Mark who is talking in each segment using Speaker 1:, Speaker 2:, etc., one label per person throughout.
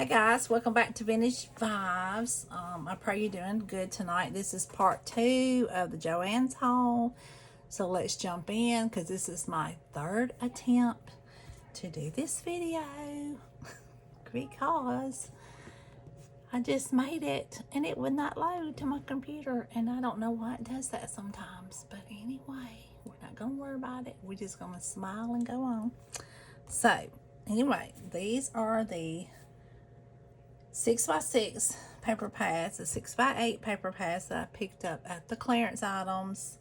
Speaker 1: guys, welcome back to Vintage Vibes. I pray you're doing good tonight. This is part 2 of the Joann's haul. So let's jump in because this is my third attempt to do this video because I just made it and it would not load to my computer, and I don't know why it does that sometimes. But anyway, we're not going to worry about it. We're just going to smile and go on. So anyway, these are the 6x6 paper pads, the 6x8 paper pads that I picked up at the clearance items,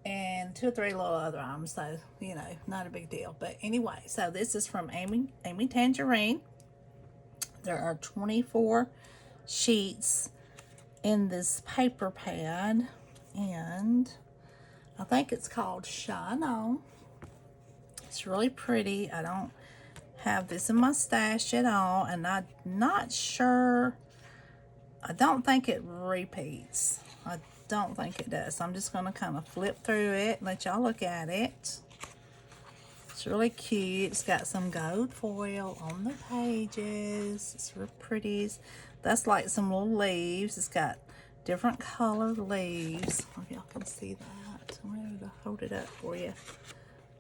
Speaker 1: and 2 or 3 little other items, so you know, not a big deal. But anyway, so this is from Amy Tangerine. There are 24 sheets in this paper pad, and I think it's called Shine On. It's really pretty. I don't have this in my stash at all, and I'm not sure. I don't think it repeats. I don't think it does. I'm just going to kind of flip through it, let y'all look at it. It's really cute. It's got some gold foil on the pages. It's real pretty. That's like some little leaves. It's got different colored leaves. I hope y'all can see that. I'm ready to hold it up for you.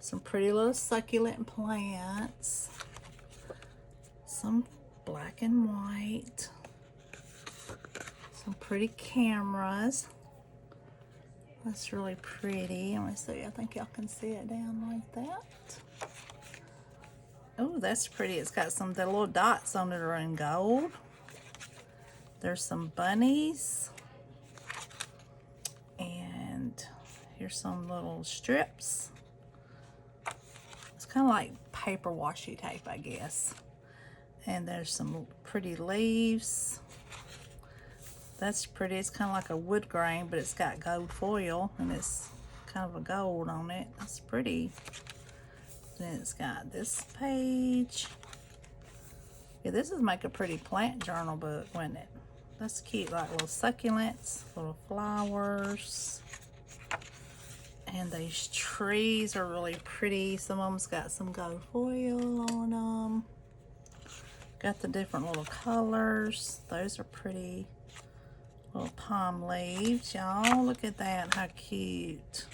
Speaker 1: Some pretty little succulent plants. Some black and white. Some pretty cameras. That's really pretty. Let me see. I think y'all can see it down like that. Oh, that's pretty. It's got some, the little dots on it are in gold. There's some bunnies. And here's some little strips. It's kind of like paper washi tape, I guess. And there's some pretty leaves. That's pretty. It's kind of like a wood grain, but it's got gold foil, and it's kind of a gold on it. That's pretty. Then it's got this page. Yeah, this would make a pretty plant journal book, wouldn't it? That's cute, like little succulents, little flowers. And these trees are really pretty. Some of them's got some gold foil on them. Got the different little colors. Those are pretty. Little palm leaves, y'all. Look at that. How cute.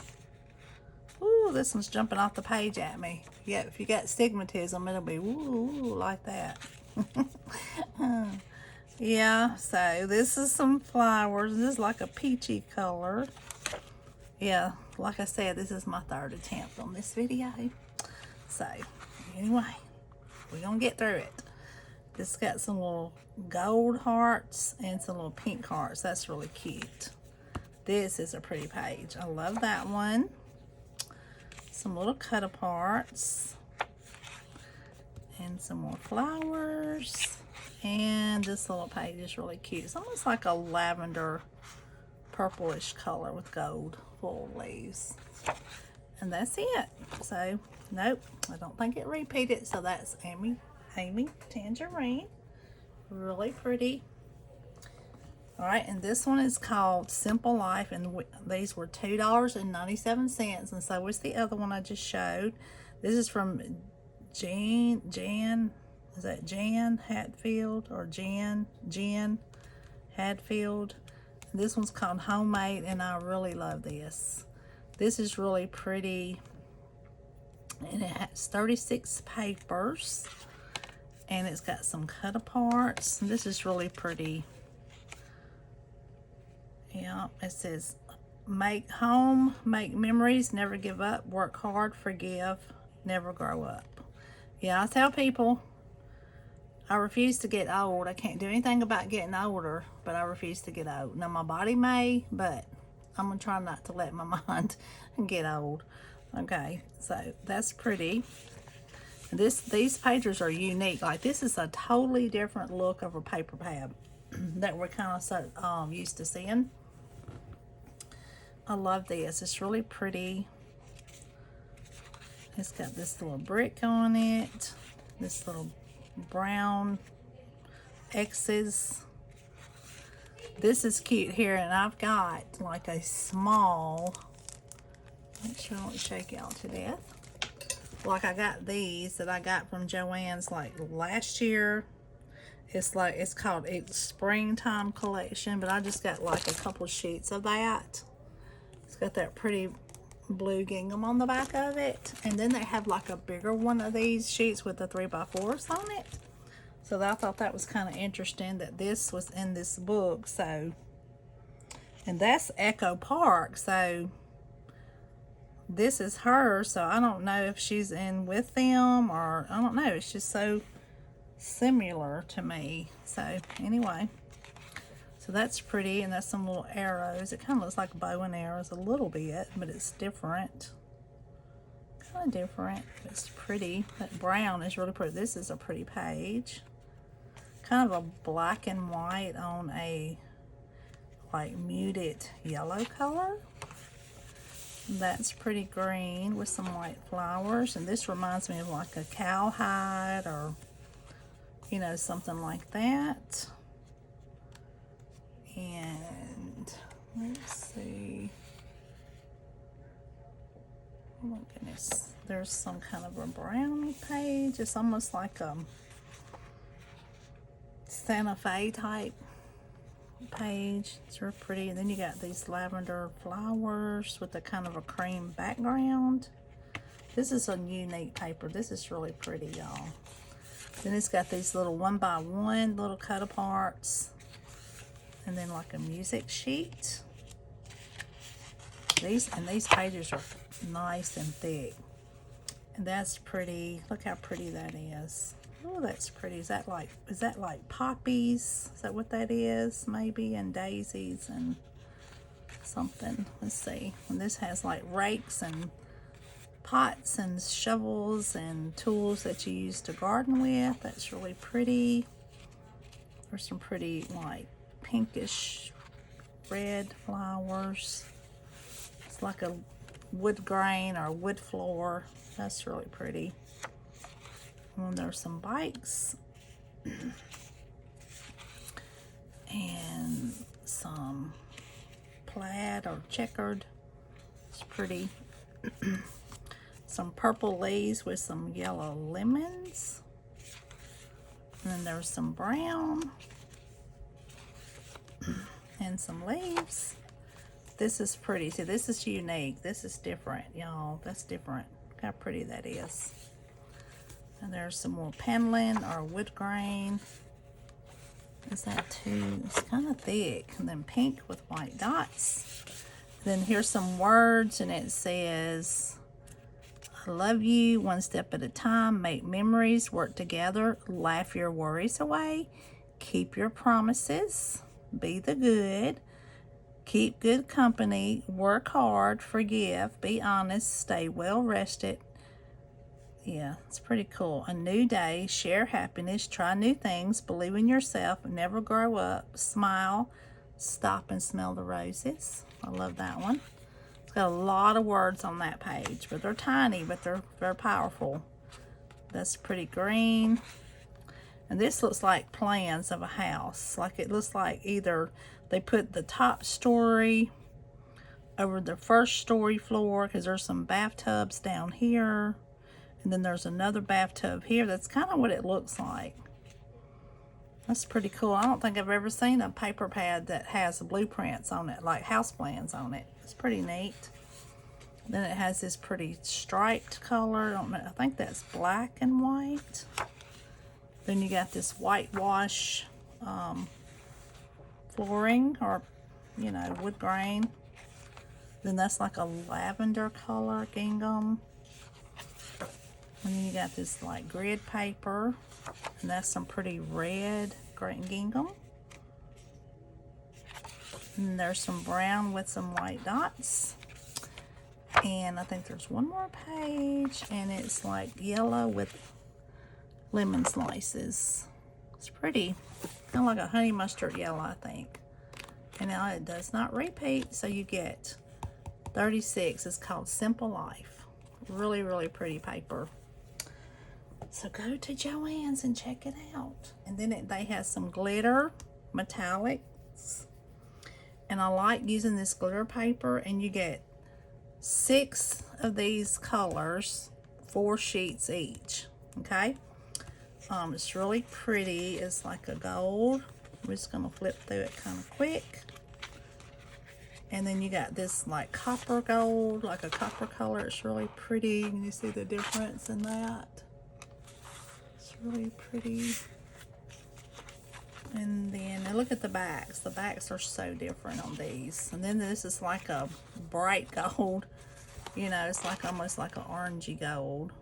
Speaker 1: Ooh, this one's jumping off the page at me. Yeah, if you got stigmatism, it'll be ooh, like that. Yeah, so this is some flowers. This is like a peachy color. Yeah, like I said, this is my third attempt on this video. So, anyway, we're going to get through it. This got some little gold hearts and some little pink hearts. That's really cute. This is a pretty page. I love that one. Some little cut aparts. And some more flowers. And this little page is really cute. It's almost like a lavender purplish color with gold full leaves. And that's it. So, nope, I don't think it repeated. So that's Amy Tangerine. Really pretty. Alright, and this one is called Simple Life, and these were $2.97, and so was the other one I just showed. This is from Jan, is that Jan Hatfield or Jan Hatfield? This one's called Homemade, and I really love this. This is really pretty, and it has 36 papers. And it's got some cut aparts. This is really pretty. Yeah, it says, make home, make memories, never give up, work hard, forgive, never grow up. Yeah, I tell people, I refuse to get old. I can't do anything about getting older, but I refuse to get old. Now, my body may, but I'm going to try not to let my mind get old. Okay, so that's pretty. These pages are unique. Like, this is a totally different look of a paper pad that we're kind of so used to seeing. I love this. It's really pretty. It's got this little brick on it. This little brown X's. This is cute here, and I've got like a small, make sure I don't shake y'all to death. Like, I got these that I got from Joann's like last year, It's called It's Springtime Collection, but I just got like a couple sheets of that. It's got that pretty blue gingham on the back of it, and then they have like a bigger one of these sheets with the 3x4s on it. So I thought that was kind of interesting that this was in this book. So, and that's Echo Park, so this is her. So I don't know if she's in with them, or I don't know. It's just so similar to me. So anyway, so that's pretty, and that's some little arrows. It kind of looks like bow and arrows a little bit, but it's different. Kind of different. It's pretty. That brown is really pretty. This is a pretty page. Kind of a black and white on a like muted yellow color. That's pretty green with some white flowers, and this reminds me of like a cowhide, or you know, something like that. And let's see, oh my goodness, there's some kind of a brown page. It's almost like a Santa Fe type page. It's real pretty. And then you got these lavender flowers with a kind of a cream background. This is a unique paper. This is really pretty, y'all. Then it's got these little 1x1 little cut aparts, and then like a music sheet. These pages are nice and thick, and that's pretty. Look how pretty that is. Oh, that's pretty. Is that like poppies? Is that what that is? Maybe, and daisies and something. Let's see. And this has like rakes and pots and shovels and tools that you use to garden with. That's really pretty. There's some pretty like pinkish red flowers. It's like a wood grain or wood floor. That's really pretty. And there's some bikes and some plaid or checkered. It's pretty. Some purple leaves with some yellow lemons. And then there's some brown and some leaves. This is pretty. See, this is unique. This is different, y'all. That's different. Look how pretty that is. And there's some more paneling or wood grain. Is that too? It's kind of thick. And then pink with white dots. Then here's some words, and it says, I love you one step at a time. Make memories, work together, laugh your worries away, keep your promises, be the good, keep good company, work hard, forgive, be honest, stay well rested. Yeah, it's pretty cool. A new day, share happiness, try new things, believe in yourself, never grow up, smile, stop and smell the roses. I love that one. It's got a lot of words on that page, but they're tiny, but they're powerful. That's pretty green. And this looks like plans of a house. Like it looks like either they put the top story over the first story floor, because there's some bathtubs down here. And then there's another bathtub here. That's kind of what it looks like. That's pretty cool. I don't think I've ever seen a paper pad that has blueprints on it, like house plans on it. It's pretty neat. Then it has this pretty striped color. I don't know. I think that's black and white. Then you got this whitewash flooring, or, you know, wood grain. Then that's like a lavender color gingham. And then you got this like grid paper, and that's some pretty red green gingham. And there's some brown with some white dots. And I think there's one more page, and it's like yellow with lemon slices. It's pretty. Kind of like a honey mustard yellow, I think. And now it does not repeat, so you get 36. It's called Simple Life. Really, really pretty paper. So go to Joann's and check it out. And then they have some glitter metallics. And I like using this glitter paper, and you get 6 of these colors, 4 sheets each. Okay? It's really pretty. It's like a gold. We're just gonna flip through it kind of quick. And then you got this like copper gold, like a copper color. It's really pretty. Can you see the difference in that? It's really pretty. And then now look at the backs. The backs are so different on these. And then this is like a bright gold. You know, it's like almost like an orangey gold.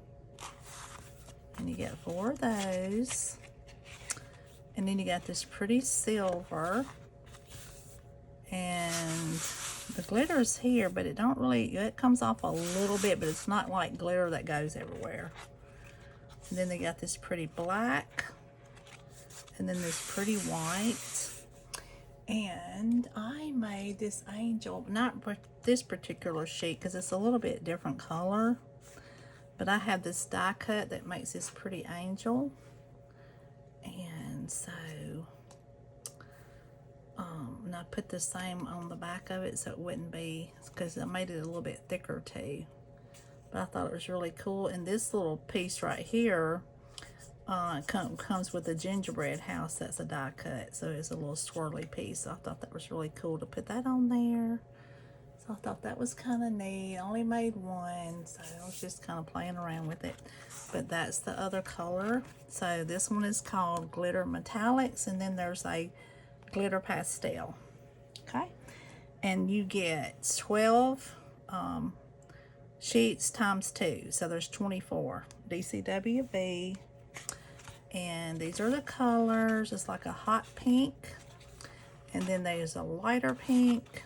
Speaker 1: And you get 4 of those. And then you got this pretty silver. And the glitter's here, but it don't really, it comes off a little bit, but it's not like glitter that goes everywhere. And then they got this pretty black. And then this pretty white. And I made this angel, not this particular sheet because it's a little bit different color. But I have this die cut that makes this pretty angel. And so, and I put the same on the back of it so it wouldn't be, because I made it a little bit thicker too. But I thought it was really cool. And this little piece right here, comes with a gingerbread house that's a die cut, so it's a little swirly piece. So I thought that was really cool to put that on there. So I thought that was kind of neat. I only made one, so I was just kind of playing around with it. But that's the other color. So this one is called Glitter Metallics, and then there's a Glitter Pastel. Okay, and you get 12 sheets times 2, so there's 24 DCWB. And these are the colors. It's like a hot pink. And then there's a lighter pink.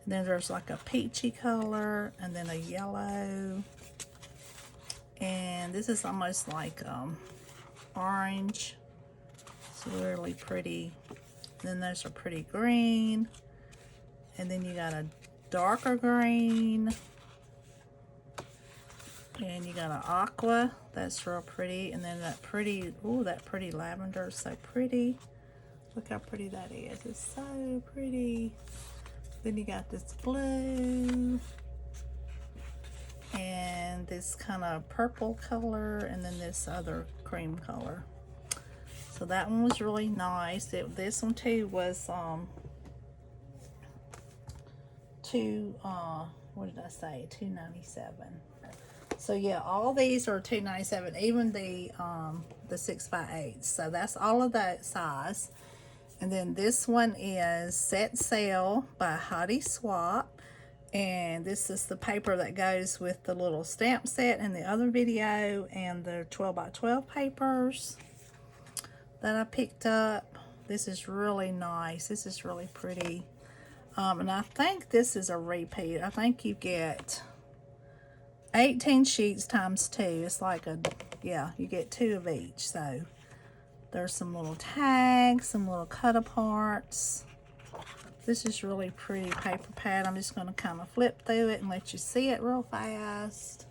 Speaker 1: And then there's like a peachy color. And then a yellow. And this is almost like orange. It's really pretty. And then there's a pretty green. And then you got a darker green. And you got an aqua, that's real pretty. And then that pretty, ooh, that pretty lavender is so pretty. Look how pretty that is. It's so pretty. Then you got this blue. And this kind of purple color. And then this other cream color. So that one was really nice. This one too was, what did I say? $2.97. So yeah, all these are $2.97, even the 6x8. So that's all of that size. And then this one is Set Sail by Hottie Swap. And this is the paper that goes with the little stamp set in the other video, and the 12x12 papers that I picked up. This is really nice. This is really pretty. And I think this is a repeat. I think you get 18 sheets times 2. It's like a, yeah, you get 2 of each. So there's some little tags, some little cut aparts. This is really pretty paper pad. I'm just going to kind of flip through it and let you see it real fast.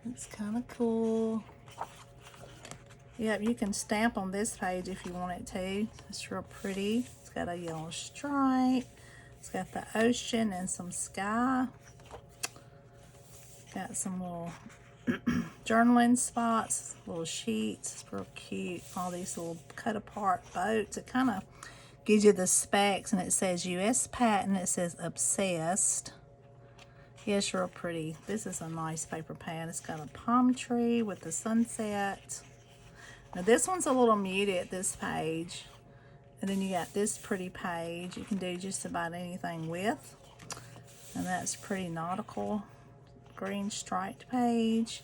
Speaker 1: It's kind of cool. Yep, you can stamp on this page if you want it to. It's real pretty. It's got a yellow stripe. It's got the ocean and some sky. Got some little journaling spots, little sheets. It's real cute. All these little cut apart boats. It kind of gives you the specs, and it says US patent. It says obsessed. Yeah, it's real pretty. This is a nice paper pad. It's got a palm tree with the sunset. Now this one's a little muted, this page. And then you got this pretty page you can do just about anything with. And that's pretty nautical. Green striped page.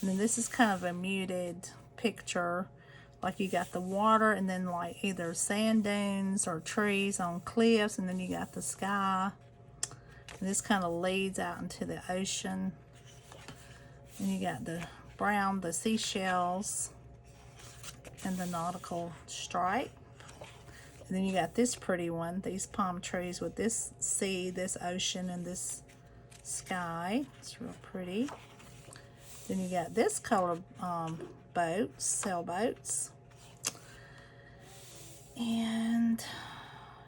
Speaker 1: And then this is kind of a muted picture, like you got the water and then like either sand dunes or trees on cliffs, and then you got the sky, and this kind of leads out into the ocean. And you got the brown, the seashells, and the nautical stripe. And then you got this pretty one, these palm trees with this sea, this ocean, and this sky. It's real pretty. Then you got this color boats, sailboats. And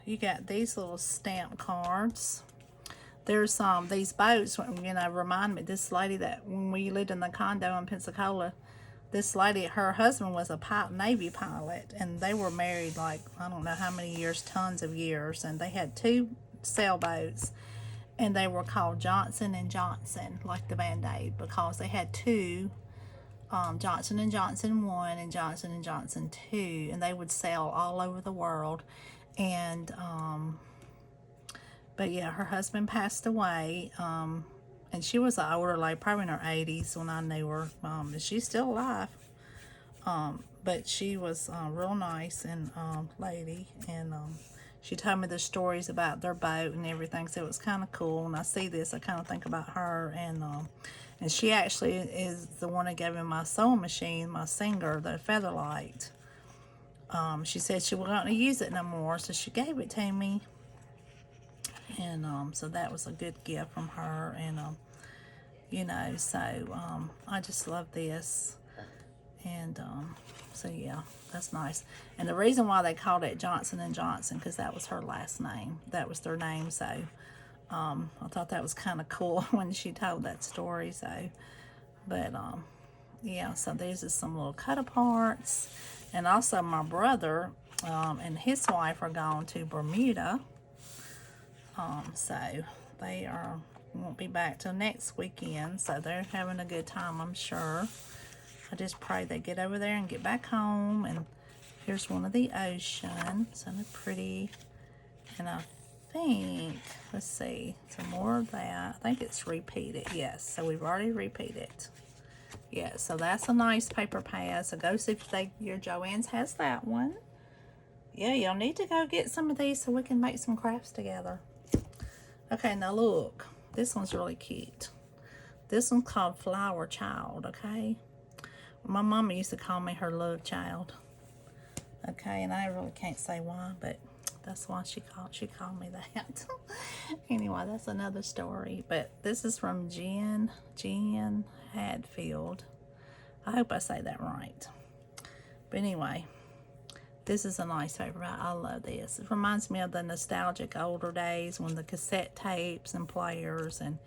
Speaker 1: you got these little stamp cards. There's these boats, you know, remind me, this lady that when we lived in the condo in Pensacola, this lady, her husband was a Navy pilot, and they were married like, I don't know how many years, tons of years, and they had 2 sailboats, and they were called Johnson and Johnson, like the Band-Aid, because they had 2, Johnson and Johnson 1 and Johnson and Johnson 2, and they would sail all over the world. And but yeah, her husband passed away, and she was an older lady, probably in her 80s when I knew her. And she's still alive, but she was real nice and lady, and she told me the stories about their boat and everything, so it was kind of cool. And I see this, I kind of think about her, and she actually is the one that gave me my sewing machine, my Singer, the Featherlight. She said she wasn't going to use it no more, so she gave it to me. And so that was a good gift from her. And you know, so I just love this. And so yeah, that's nice. And the reason why they called it Johnson and Johnson, because that was her last name, that was their name. So I thought that was kind of cool when she told that story. So but yeah, so these are some little cut aparts. And also my brother and his wife are going to Bermuda. So they won't be back till next weekend. So they're having a good time, I'm sure. I just pray they get over there and get back home. And here's one of the ocean. Isn't it pretty? And I think, let's see, some more of that. I think it's repeated. Yes, so we've already repeated. Yeah, so that's a nice paper pad. So go see if your Joann's has that one. Yeah, you'll need to go get some of these so we can make some crafts together. Okay, now look. This one's really cute. This one's called Flower Child, okay? My mama used to call me her love child. Okay, and I really can't say why, but that's why she called me that. Anyway, that's another story. But this is from Jen Hadfield. I hope I say that right. But anyway, this is a nice paper. I love this. It reminds me of the nostalgic older days when the cassette tapes and players, and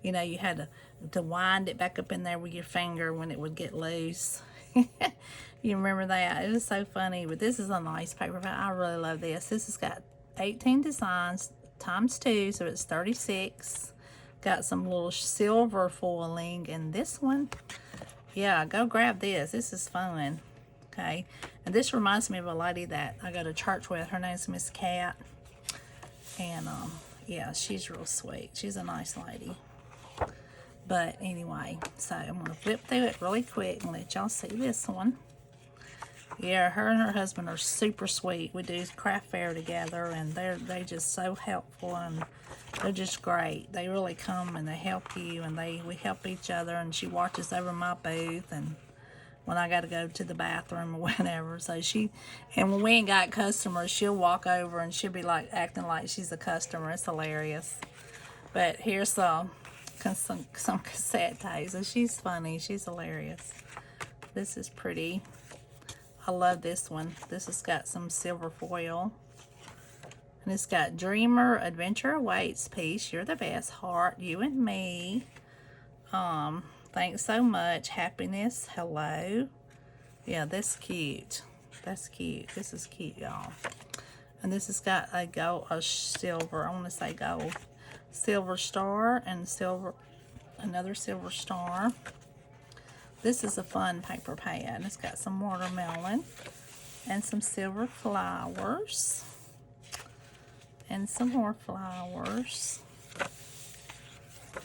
Speaker 1: you know, you had to wind it back up in there with your finger when it would get loose. You remember that? It was so funny. But this is a nice paper. I really love this. This has got 18 designs times 2, so it's 36. Got some little silver foiling, and this one, yeah, go grab this. This is fun. Okay, and this reminds me of a lady that I go to church with. Her name's Miss Cat, and yeah, she's real sweet. She's a nice lady. But anyway, so I'm gonna flip through it really quick and let y'all see this one. Yeah, her and her husband are super sweet. We do craft fair together, and they're just so helpful, and they're just great. They really come and they help you, and we help each other. And she watches over my booth, and when I got to go to the bathroom or whatever. So and when we ain't got customers, she'll walk over and she'll be like acting like she's a customer. It's hilarious. But here's some cassette tapes. And she's funny. She's hilarious. This is pretty. I love this one. This has got some silver foil. And it's got Dreamer, Adventure Awaits, Peace, You're the Best, Heart, You and Me. Thanks so much. Happiness. Hello. Yeah, that's cute. That's cute. This is cute, y'all. And this has got a silver, I want to say gold, silver star and another silver star. This is a fun paper pad. It's got some watermelon and some silver flowers and some more flowers.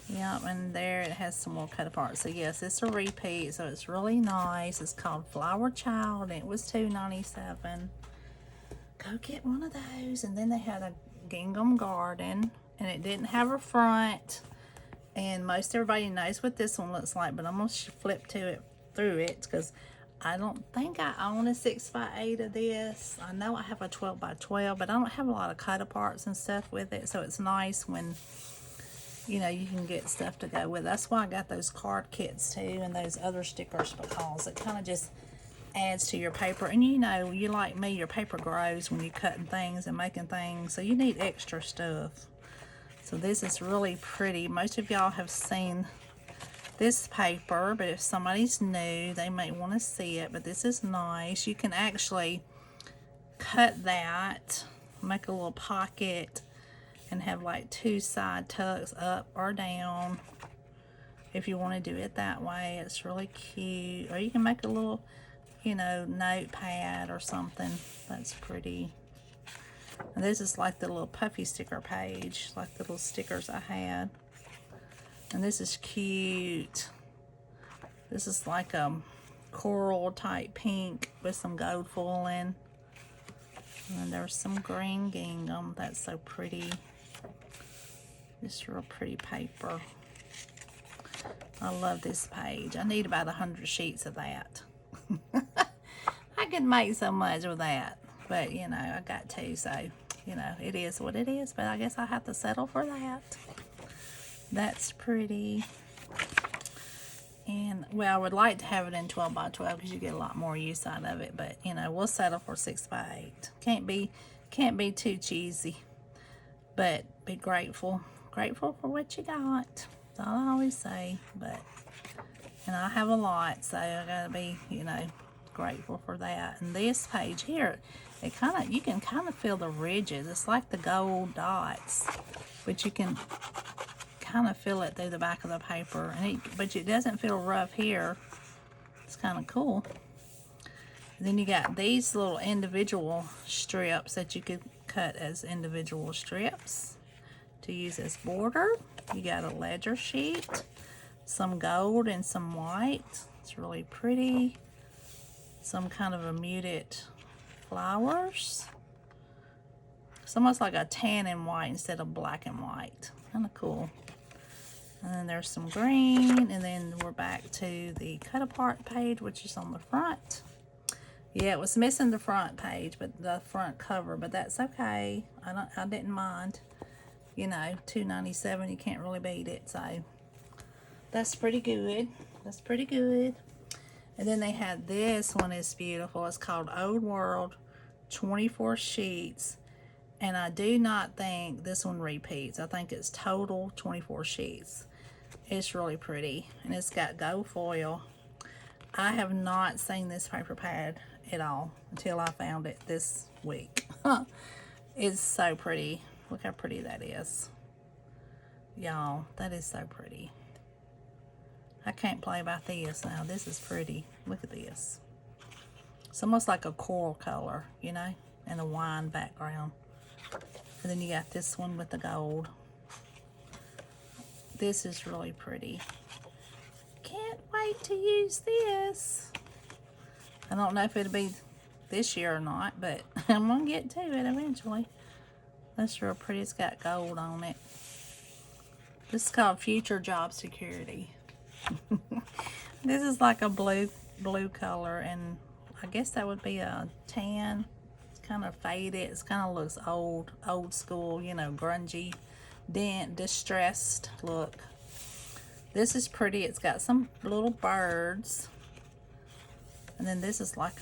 Speaker 1: Yep, and there it has some more cut apart. So yes, it's a repeat, so it's really nice. It's called Flower Child, and it was $2.97. Go get one of those. And then they had a gingham garden, and it didn't have a front. And most everybody knows what this one looks like, but I'm gonna flip through it because I don't think I own a 6x8 of this. I know I have a 12x12, but I don't have a lot of cut aparts and stuff with it, so it's nice when, you know, you can get stuff to go with. That's why I got those card kits too, and those other stickers, because it kind of just adds to your paper. And you know, you like me, your paper grows when you're cutting things and making things, so you need extra stuff. So this is really pretty. Most of y'all have seen this paper, but if somebody's new, they might want to see it. But this is nice. You can actually cut that, make a little pocket, and have like 2 side tucks up or down. If you want to do it that way, it's really cute. Or you can make a little, you know, notepad or something. That's pretty. And this is like the little puffy sticker page, like the little stickers I had. And this is cute. This is like a coral type pink with some gold foiling. And there's some green gingham. That's so pretty. This real pretty paper. I love this page. I need about 100 sheets of that. I could make so much with that. But, you know, I got to. So, you know, it is what it is. But I guess I have to settle for that. That's pretty. And, well, I would like to have it in 12 by 12 because you get a lot more use out of it. But, you know, we'll settle for 6 by 8. Can't be too cheesy. But be grateful. Grateful for what you got. That's all I always say. But, and I have a lot, so I gotta be, you know, grateful for that. And this page here, it you can kind of feel the ridges. It's like the gold dots, but you can kind of feel it through the back of the paper, and but it doesn't feel rough here. It's kind of cool. And then you got these little individual strips that you could cut as individual strips to use as border. You got a ledger sheet, some gold and some white. It's really pretty. Some kind of a muted flowers. It's almost like a tan and white instead of black and white. Kind of cool. And then there's some green, and then we're back to the cut apart page, which is on the front. Yeah, it was missing the front page, but the front cover, but that's okay. I didn't mind. You know, $2.97, you can't really beat it, so that's pretty good. That's pretty good. And then they had this one is beautiful. It's called Old World, 24 sheets. And I do not think this one repeats. I think it's total 24 sheets. It's really pretty. And it's got gold foil. I have not seen this paper pad at all until I found it this week. It's so pretty. Look how pretty that is. Y'all, that is so pretty. I can't play about this now. This is pretty. Look at this. It's almost like a coral color, you know, and a wine background. And then you got this one with the gold. This is really pretty. Can't wait to use this. I don't know if it'll be this year or not, but I'm going to get to it eventually. That's real pretty. It's got gold on it. This is called Future Job Security. This is like a blue color, and I guess that would be a tan. It's kind of faded. It kind of looks old school, you know, grungy, distressed look. This is pretty. It's got some little birds, and then this is like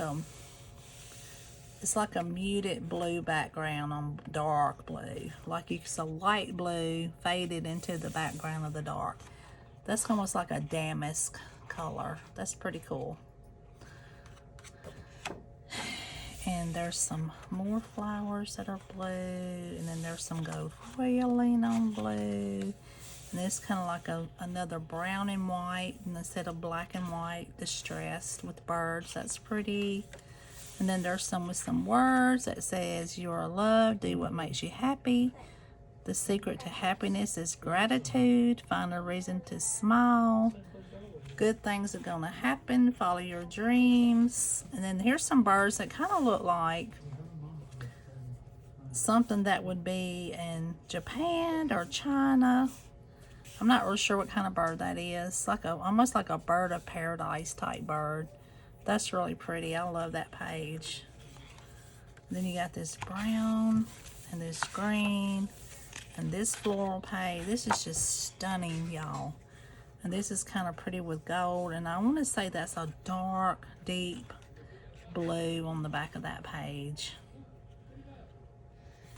Speaker 1: it's like a muted blue background on dark blue, like it's a light blue faded into the background of the dark. That's almost like a damask color. That's pretty cool. And there's some more flowers that are blue, and then there's some gold foiling on blue. And it's kind of like another brown and white, and instead of black and white, distressed with birds. That's pretty. And then there's some with some words that says, "You are loved, do what makes you happy. The secret to happiness is gratitude. Find a reason to smile. Good things are going to happen. Follow your dreams." And then here's some birds that kind of look like something that would be in Japan or China. I'm not really sure what kind of bird that is. Like almost like a bird of paradise type bird. That's really pretty. I love that page. Then you got this brown and this green and this floral page. This is just stunning, y'all. And this is kind of pretty with gold. And I want to say that's a dark, deep blue on the back of that page.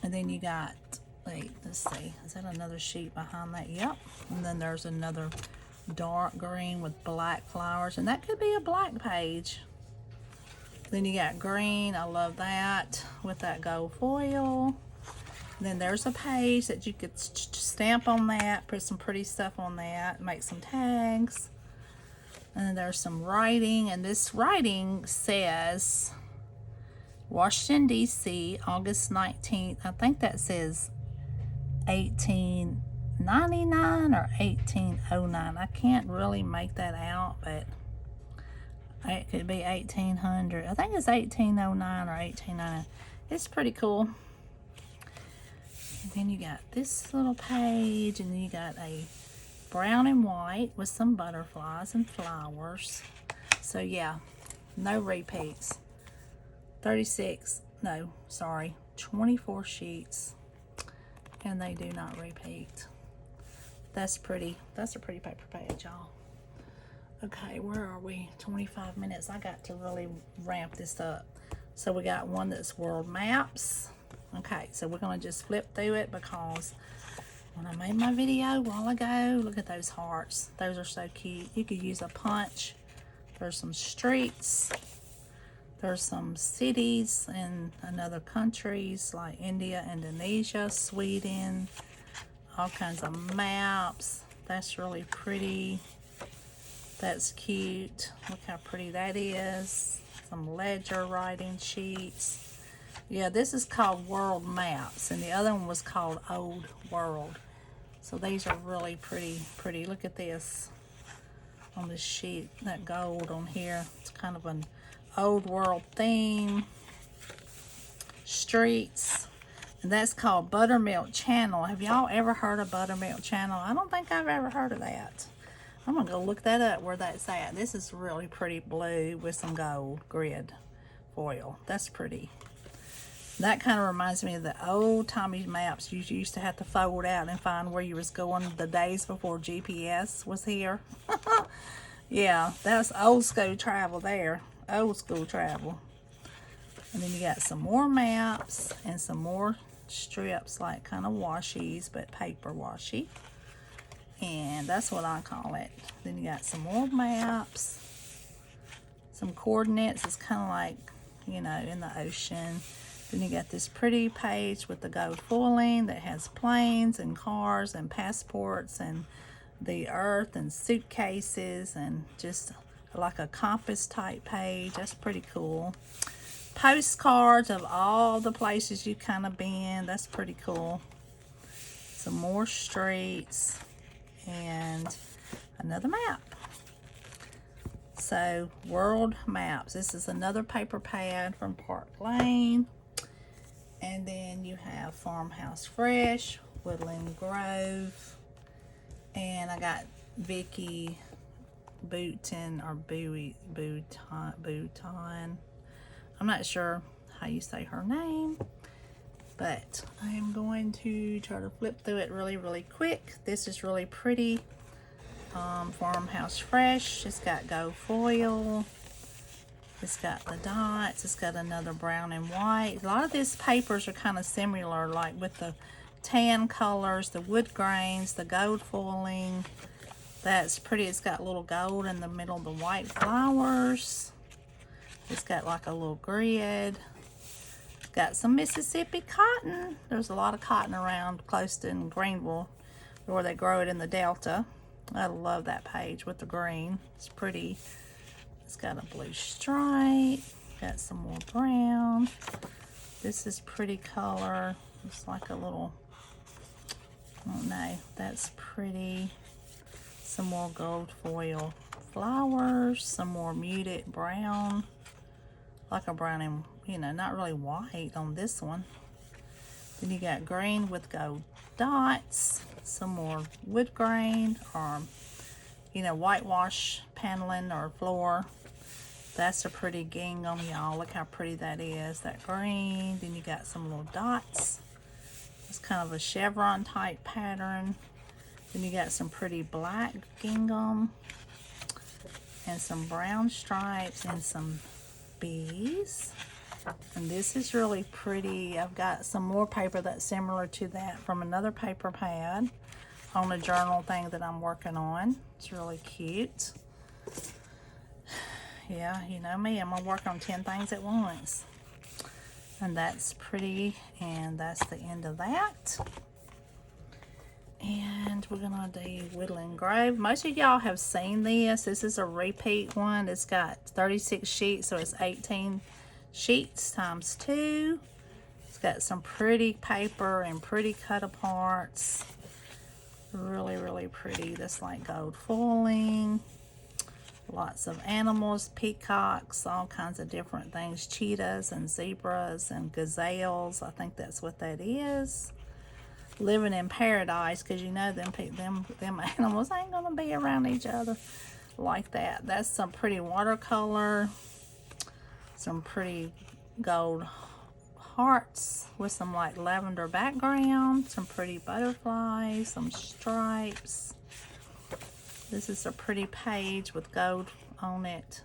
Speaker 1: And then you got, wait, let's see. Is that another sheet behind that? Yep. And then there's another dark green with black flowers, and that could be a black page. Then you got green, I love that, with that gold foil. Then there's a page that you could stamp on that, put some pretty stuff on that, make some tags. And then there's some writing, and this writing says Washington, D.C., August 19th. I think that says 1899 or 1809. I can't really make that out, but it could be 1800. I think it's 1809 or 1809. It's pretty cool. And then you got this little page, and then you got a brown and white with some butterflies and flowers. So yeah, no repeats. 24 sheets, and they do not repeat. That's pretty. That's a pretty paper page, y'all. Okay, where are we? 25 minutes. I got to really ramp this up. So we got one that's world maps. Okay, so we're gonna just flip through it, because when I made my video a while ago, look at those hearts. Those are so cute. You could use a punch. There's some streets. There's some cities in other countries like India, Indonesia, Sweden, all kinds of maps. That's really pretty. That's cute. Look how pretty that is. Some ledger writing sheets. Yeah, this is called World Maps, and the other one was called Old World. So these are really pretty. Look at this on this sheet, that gold on here. It's kind of an old world theme. Streets, and that's called Buttermilk Channel. Have y'all ever heard of Buttermilk Channel? I don't think I've ever heard of that. I'm gonna go look that up, where that's at. This is really pretty blue with some gold grid foil. That's pretty. That kind of reminds me of the old timey maps you used to have to fold out and find where you was going the days before GPS was here. Yeah, that's old school travel there. Old school travel. And then you got some more maps and some more strips, like kind of washies, but paper washi. And that's what I call it. Then you got some more maps. Some coordinates. It's kind of like, you know, in the ocean. Then you got this pretty page with the gold foiling that has planes and cars and passports and the earth and suitcases, and just like a compass type page. That's pretty cool. Postcards of all the places you kind of been. That's pretty cool. Some more streets and another map. So world maps. This is another paper pad from Park Lane. And then you have Farmhouse Fresh, Woodland Grove, and I got Vicky Bouton or Bouton. I'm not sure how you say her name, but I am going to try to flip through it really quick. This is really pretty. Farmhouse Fresh. It's got gold foil. It's got the dots. It's got another brown and white. A lot of these papers are kind of similar, like with the tan colors, the wood grains, the gold foiling. That's pretty. It's got a little gold in the middle of the white flowers. It's got like a little grid. It's got some Mississippi cotton. There's a lot of cotton around close to in Greenville, where they grow it in the Delta. I love that page with the green. It's pretty. It's got a blue stripe. Got some more brown. This is pretty color. It's like a little, I don't know. That's pretty. Some more gold foil flowers. Some more muted brown. Like a brown and, you know, not really white on this one. Then you got green with gold dots. Some more wood grain or, you know, whitewash paneling or floor. That's a pretty gingham, y'all. Look how pretty that is. That green. Then you got some little dots. It's kind of a chevron type pattern. Then you got some pretty black gingham. And some brown stripes and some bees. And this is really pretty. I've got some more paper that's similar to that from another paper pad. on a journal thing that I'm working on. It's really cute. Yeah, you know me, I'm gonna work on 10 things at once. And that's pretty, and that's the end of that. And we're gonna do Woodland Grove. Most of y'all have seen this. This is a repeat one. It's got 36 sheets, so it's 18 sheets times 2. It's got some pretty paper and pretty cut aparts. Really, really pretty. This like gold foiling. Lots of animals, peacocks, all kinds of different things. Cheetahs and zebras and gazelles. I think that's what that is. Living in paradise, because you know them animals ain't gonna be around each other like that. That's some pretty watercolor, some pretty gold hearts with some like lavender background, some pretty butterflies, some stripes. This is a pretty page with gold on it,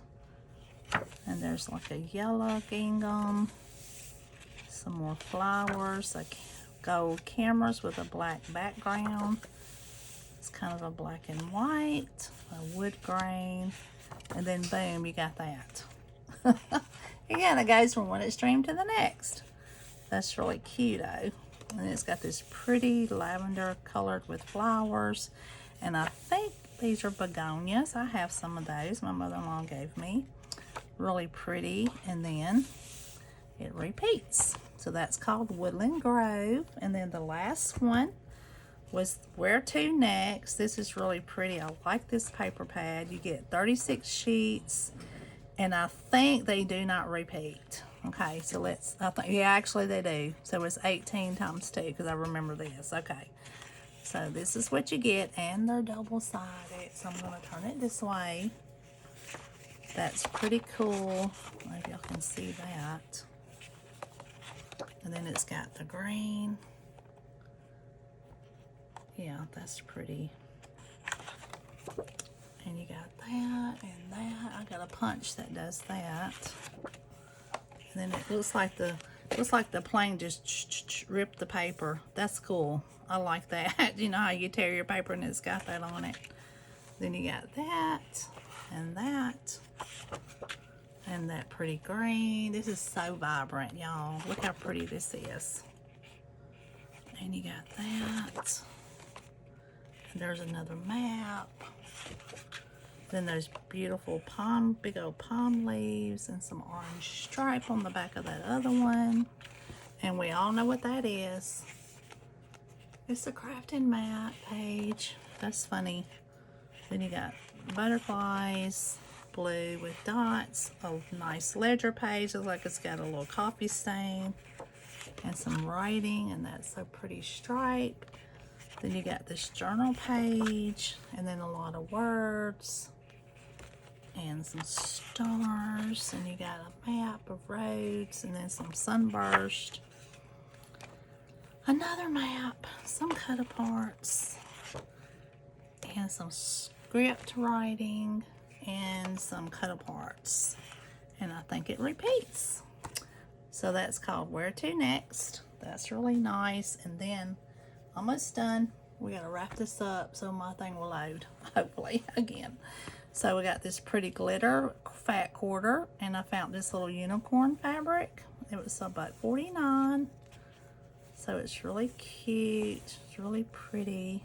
Speaker 1: and there's like a yellow gingham, some more flowers, like gold cameras with a black background. It's kind of a black and white, a wood grain, and then boom, you got that. Again, it goes from one extreme to the next. That's really cute, though. And it's got this pretty lavender colored with flowers, and I think these are begonias. I have some of those my mother-in-law gave me. Really pretty, and then it repeats. So that's called Woodland Grove. And then the last one was Where To Next. This is really pretty. I like this paper pad. You get 36 sheets, and I think they do not repeat. Okay, so yeah, actually they do. So it's 18 times 2, because I remember this. Okay, so this is what you get, and they're double-sided. So I'm going to turn it this way. That's pretty cool. Maybe y'all can see that. And then it's got the green. Yeah, that's pretty. And you got that and that. I got a punch that does that. And then it looks like the plane just ripped the paper. That's cool. I like that. You know how you tear your paper and it's got that on it. Then you got that and that. And that pretty green. This is so vibrant, y'all. Look how pretty this is. And you got that. And there's another map. Then there's beautiful big old palm leaves and some orange stripe on the back of that other one. And we all know what that is. It's a crafting mat page. That's funny. Then you got butterflies, blue with dots, a nice ledger page. Looks like it's got a little coffee stain and some writing, and that's so pretty striped. Then you got this journal page, and then a lot of words and some stars, and you got a map of roads, and then some sunburst, another map, some cut aparts, and some script writing, and some cut aparts. And I think it repeats. So that's called Where To Next. That's really nice. And then almost done. We gotta wrap this up so my thing will load, hopefully, again. So we got this pretty glitter fat quarter, and I found this little unicorn fabric. It was about $49. So it's really cute. It's really pretty.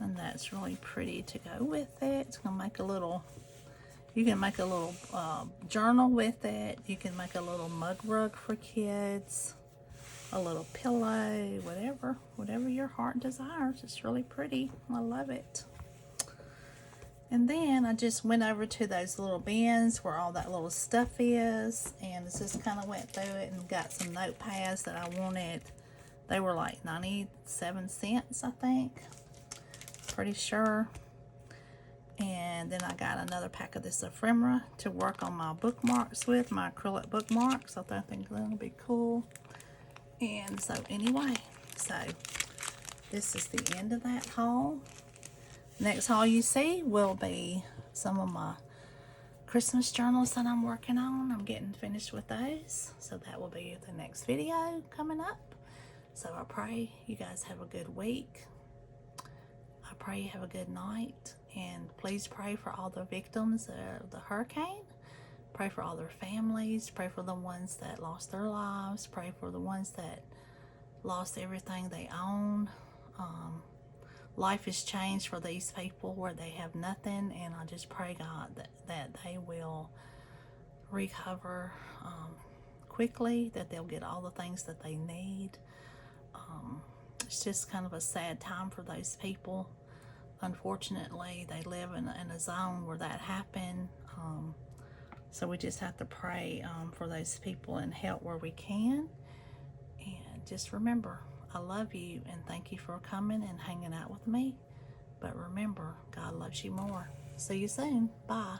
Speaker 1: And that's really pretty to go with it. It's gonna make a little, you can make a little journal with it. You can make a little mug rug for kids, a little pillow, whatever your heart desires. It's really pretty. I love it. And then I just went over to those little bins where all that little stuff is, and just kind of went through it and got some notepads that I wanted. They were like 97 cents, I think. Pretty sure. And then I got another pack of this ephemera to work on my bookmarks with, my acrylic bookmarks. I think that'll be cool. And so anyway, so this is the end of that haul. Next haul you see will be some of my Christmas journals that I'm working on. I'm getting finished with those. So that will be the next video coming up. So I pray you guys have a good week. pray you have a good night, and please pray for all the victims of the hurricane. Pray for all their families. Pray for the ones that lost their lives. Pray for the ones that lost everything they own. Life has changed for these people where they have nothing, and I just pray, God, that they will recover quickly, that they'll get all the things that they need. It's just kind of a sad time for those people. Unfortunately, they live in a zone where that happened. So we just have to pray for those people and help where we can. And just remember, I love you, and thank you for coming and hanging out with me. But remember, God loves you more. See you soon. Bye.